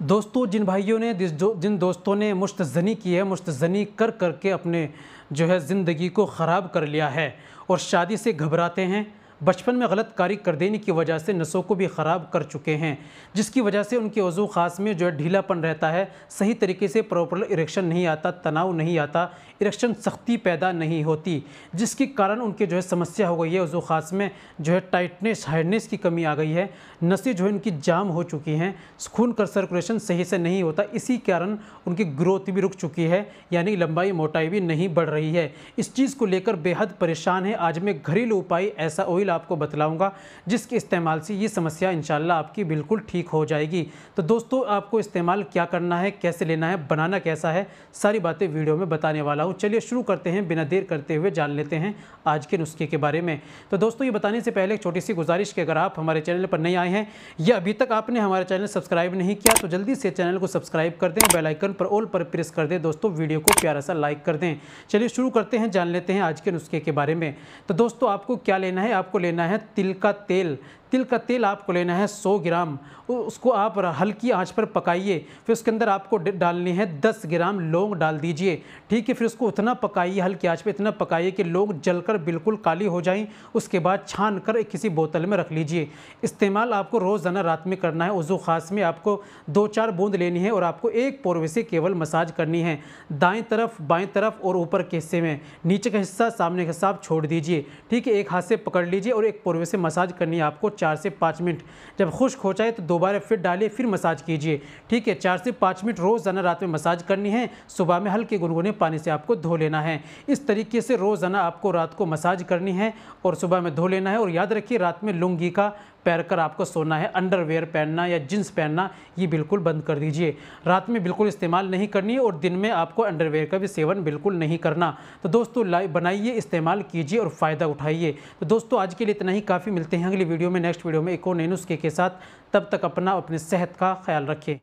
दोस्तों, जिन भाइयों ने जिन दोस्तों ने मुश्तज़नी की है, मुश्तज़नी कर कर के अपने ज़िंदगी को ख़राब कर लिया है और शादी से घबराते हैं, बचपन में गलत कार्य कर देने की वजह से नसों को भी ख़राब कर चुके हैं, जिसकी वजह से उनके वज़ू ख़ास में ढीलापन रहता है, सही तरीके से प्रॉपर इरेक्शन नहीं आता, तनाव नहीं आता, इरेक्शन सख्ती पैदा नहीं होती, जिसके कारण उनके समस्या हो गई है। वज़ू ख़ास में टाइटनेस, हार्डनेस की कमी आ गई है, नसें इनकी जाम हो चुकी हैं, खून का सर्कुलेशन सही से नहीं होता, इसी कारण उनकी ग्रोथ भी रुक चुकी है, यानी लंबाई मोटाई भी नहीं बढ़ रही है। इस चीज़ को लेकर बेहद परेशान है। आज मैं घरेलू उपाय ऐसा ऑयल आपको बतलाऊंगा जिसके इस्तेमाल से ये समस्या इंशाल्लाह आपकी बिल्कुल ठीक हो जाएगी। तो दोस्तों, आपको इस्तेमाल क्या करना है, कैसे लेना है, बनाना कैसा है, सारी बातें वीडियो में बताने वाला हूँ। चलिए शुरू करते हैं, बिना देर करते हुए जान लेते हैं आज के नुस्खे के बारे में। तो दोस्तों, ये बताने से पहले एक छोटी सी गुजारिश कि अगर आप हमारे चैनल पर नए आए हैं या अभी तक आपने हमारा चैनल सब्सक्राइब नहीं किया तो जल्दी से चैनल को सब्सक्राइब कर दें, बेल आइकन पर ऑल पर प्रेस कर दें। दोस्तों, वीडियो को प्यारा सा लाइक कर दें। चलिए शुरू करते हैं, जान लेते हैं आज के नुस्खे के बारे में। तो दोस्तों, आपको क्या लेना है, आपको लेना है तिल का तेल। तिल का तेल आपको लेना है 100 ग्राम। उसको आप हल्की आंच पर पकाइए, फिर उसके अंदर आपको डालनी है 10 ग्राम लौंग डाल दीजिए। ठीक है, फिर उसको उतना पकाइए, हल्की आंच पे इतना पकाइए कि लौंग जलकर बिल्कुल काली हो जाएं। उसके बाद छान कर किसी बोतल में रख लीजिए। इस्तेमाल आपको रोज़ाना रात में करना है। वज़ू ख़ास में आपको 2-4 बूंद लेनी है और आपको एक पोरवे से केवल मसाज करनी है, दाएँ तरफ, बाएँ तरफ और ऊपर के हिस्से में। नीचे का हिस्सा, सामने का हिस्सा आप छोड़ दीजिए। ठीक है, एक हाथ से पकड़ लीजिए और एक पोरवे से मसाज करनी है आपको 4 से 5 मिनट। जब खुश्क हो जाए तो दोबारा फिर डालिए, फिर मसाज कीजिए। ठीक है, 4 से 5 मिनट रोज़ाना रात में मसाज करनी है। सुबह में हल्के गुनगुने पानी से आपको धो लेना है। इस तरीके से रोज़ाना आपको रात को मसाज करनी है और सुबह में धो लेना है। और याद रखिए, रात में लुंगी का पहन कर आपको सोना है। अंडरवेयर पहनना या जींस पहनना ये बिल्कुल बंद कर दीजिए। रात में बिल्कुल इस्तेमाल नहीं करनी है और दिन में आपको अंडरवेयर का भी सेवन बिल्कुल नहीं करना। तो दोस्तों, बनाइए, इस्तेमाल कीजिए और फ़ायदा उठाइए। तो दोस्तों, आज के लिए इतना ही काफ़ी। मिलते हैं अगली वीडियो में, नेक्स्ट वीडियो में एक और नए नुस्खे के साथ। तब तक अपनी सेहत का ख्याल रखें।